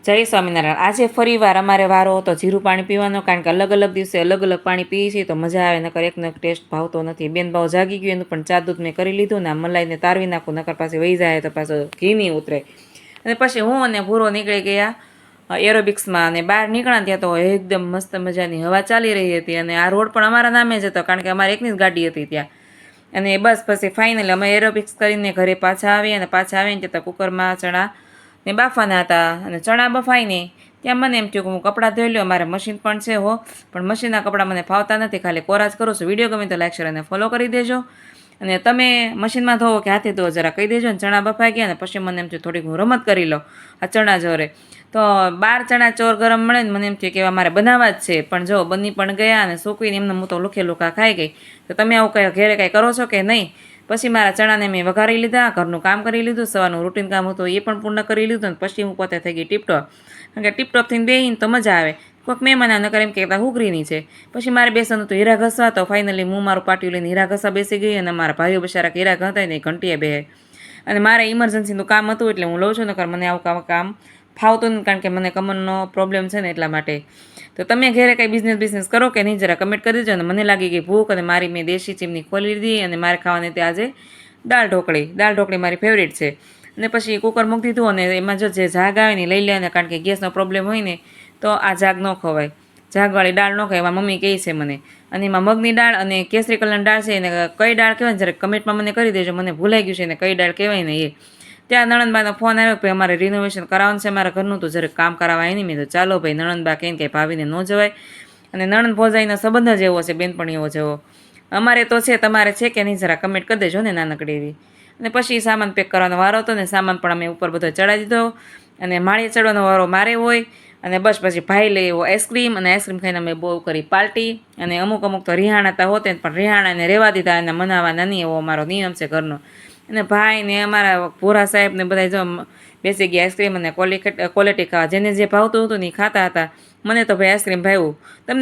જય સ્વામિનારાયણ। આજે ફરીવાર અમારે વારો હતો જીરું પાણી પીવાનો, કારણ કે અલગ અલગ દિવસે અલગ અલગ પાણી પીએ છીએ તો મજા આવે, નકર એકનો એક ટેસ્ટ ભાવતો નથી। બેન ભાવ જાગી ગયું એનું પણ ચા દૂધ મેં કરી લીધું ને આ મલાઈને તારવી નાખું, નકર પાસે વહી જાય તો પાછું ઘી નહીં ઉતરે। અને પછી હું અને ભૂરો નીકળી ગયા એરોબિક્સમાં, અને બહાર નીકળ્યા ત્યાં તો એકદમ મસ્ત મજાની હવા ચાલી રહી હતી, અને આ રોડ પણ અમારા નામે જ હતો કારણ કે અમારે એકની જ ગાડી હતી ત્યાં। અને બસ પછી ફાઇનલી અમે એરોબિક્સ કરીને ઘરે પાછા આવી, અને પાછા આવીને ત્યાં કુકરમાં ચણા ને બાફવાના હતા, અને ચણા બફાઈને ત્યાં મને એમ થયું કે હું કપડાં ધોઈ લ્યો, મારે મશીન પણ છે હો, પણ મશીનના કપડાં મને ફાવતા નથી, ખાલી કોરા જ કરું છું। વિડીયો ગમે તો લાઈક શેર અને ફોલો કરી દેજો, અને તમે મશીનમાં ધોવો કે હાથે ધોવો જરા કહી દેજો। ને ચણા બફાઈ ગયા ને પછી મને એમ થયું થોડીક હું રમત કરી લઉં આ ચણા જોરે, તો 12 ચણા ચોર ગરમ મળે ને મને એમ થયું કે મારે બનાવવા જ છે, પણ જો બની પણ ગયા અને સૂકવીને એમને હું તો લુખે લુખા ખાઈ ગઈ। તો તમે આવું કંઈ ઘેરે કાંઈ કરો છો કે નહીં? પછી મારા ચણાને મેં વઘારી લીધા, ઘરનું કામ કરી લીધું, સવારનું રૂટીન કામ હતું એ પણ પૂર્ણ કરી લીધું, અને પછી હું પોતે થઈ ગઈ ટીપટોપ, કારણ કે ટીપટોપ થઈને બેહીને તો મજા આવે, કોઈક મહેમાન નકર એમ કહેતા હુગરીની છે। પછી મારે બેસવાનું હતું હીરા ઘસવા, તો ફાઇનલી હું મારું પાટિયું લઈને હીરા ઘસવા બેસી ગઈ, અને મારા ભાઈઓ બિચારા હીરા ઘસાય ને ઘંટીએ બેહે, અને મારે ઇમરજન્સીનું કામ હતું એટલે હું લઉં છું, નકર મને આવું કામ ફાવતું નથી, કારણ કે મને કમરનો પ્રોબ્લેમ છે ને એટલા માટે। તો તમે ઘરે કંઈ બિઝનેસ કરો કે નહીં જરા કમેન્ટ કરી દેજો। અને મને લાગી ગઈ ભૂખ, અને મારી મેં દેશી ચીમની ખોલી લીધી, અને મારે ખાવાની તે આજે દાળ ઢોકળી મારી ફેવરેટ છે। અને પછી કુકર મૂકી દીધું, અને એમાં જો જે ઝાગ આવે ને લઈ લે, કારણ કે ગેસનો પ્રોબ્લેમ હોય ને તો આ ઝાગ ન ખવાય, ઝાગવાળી દાળ ન ખવાય, એમાં મમ્મી કહે છે મને। અને એમાં મગની દાળ અને કેસરી કલરની દાળ છે, એને કઈ દાળ કહેવાય ને જરા કમેન્ટમાં મને કરી દેજો, મને ભૂલાઈ ગયું છે એને કઈ દાળ કહેવાય ને એ। ત્યાં નણંદબાનો ફોન આવ્યો કે અમારે રિનોવેશન કરાવવાનું છે મારા ઘરનું, તો જરા કામ કરાવવા નહીં, મેં તો ચાલો ભાઈ, નણંદબા કહીને કંઈ ભાવીને ન જવાય, અને નણંદ ભોજાઈનો સંબંધ જ એવો છે, બેનપણીઓ જેવો। અમારે તો છે, તમારે છે કે નહીં જરા કમેન્ટ કરી દેજો ને નાનકડી એવી। અને પછી સામાન પેક કરવાનો વારો હતો, ને સામાન પણ અમે ઉપર બધો ચડાવી દીધો, અને માળીએ ચડવાનો વારો મારે હોય, અને બસ પછી ભાઈ લઈ એવો આઈસ્ક્રીમ, અને આઈસ્ક્રીમ ખાઈને અમે બહુ કરી પાર્ટી, અને અમુક તો રિહાણા તા હોતે પણ રિહાણાને રહેવા દીધા, અને મનાવવાના નહીં, એવો અમારો નિયમ છે ઘરનો। અને ભાઈ ને અમારા ભોરા સાહેબ ને બધા જો બેસી ગયા આઈસ્ક્રીમ અને ક્વોલિટી ખાવા, જેને જે ભાવતું હતું ને એ ખાતા હતા। મને તો ભાઈ આઈસ્ક્રીમ ભાવ્યું, તમને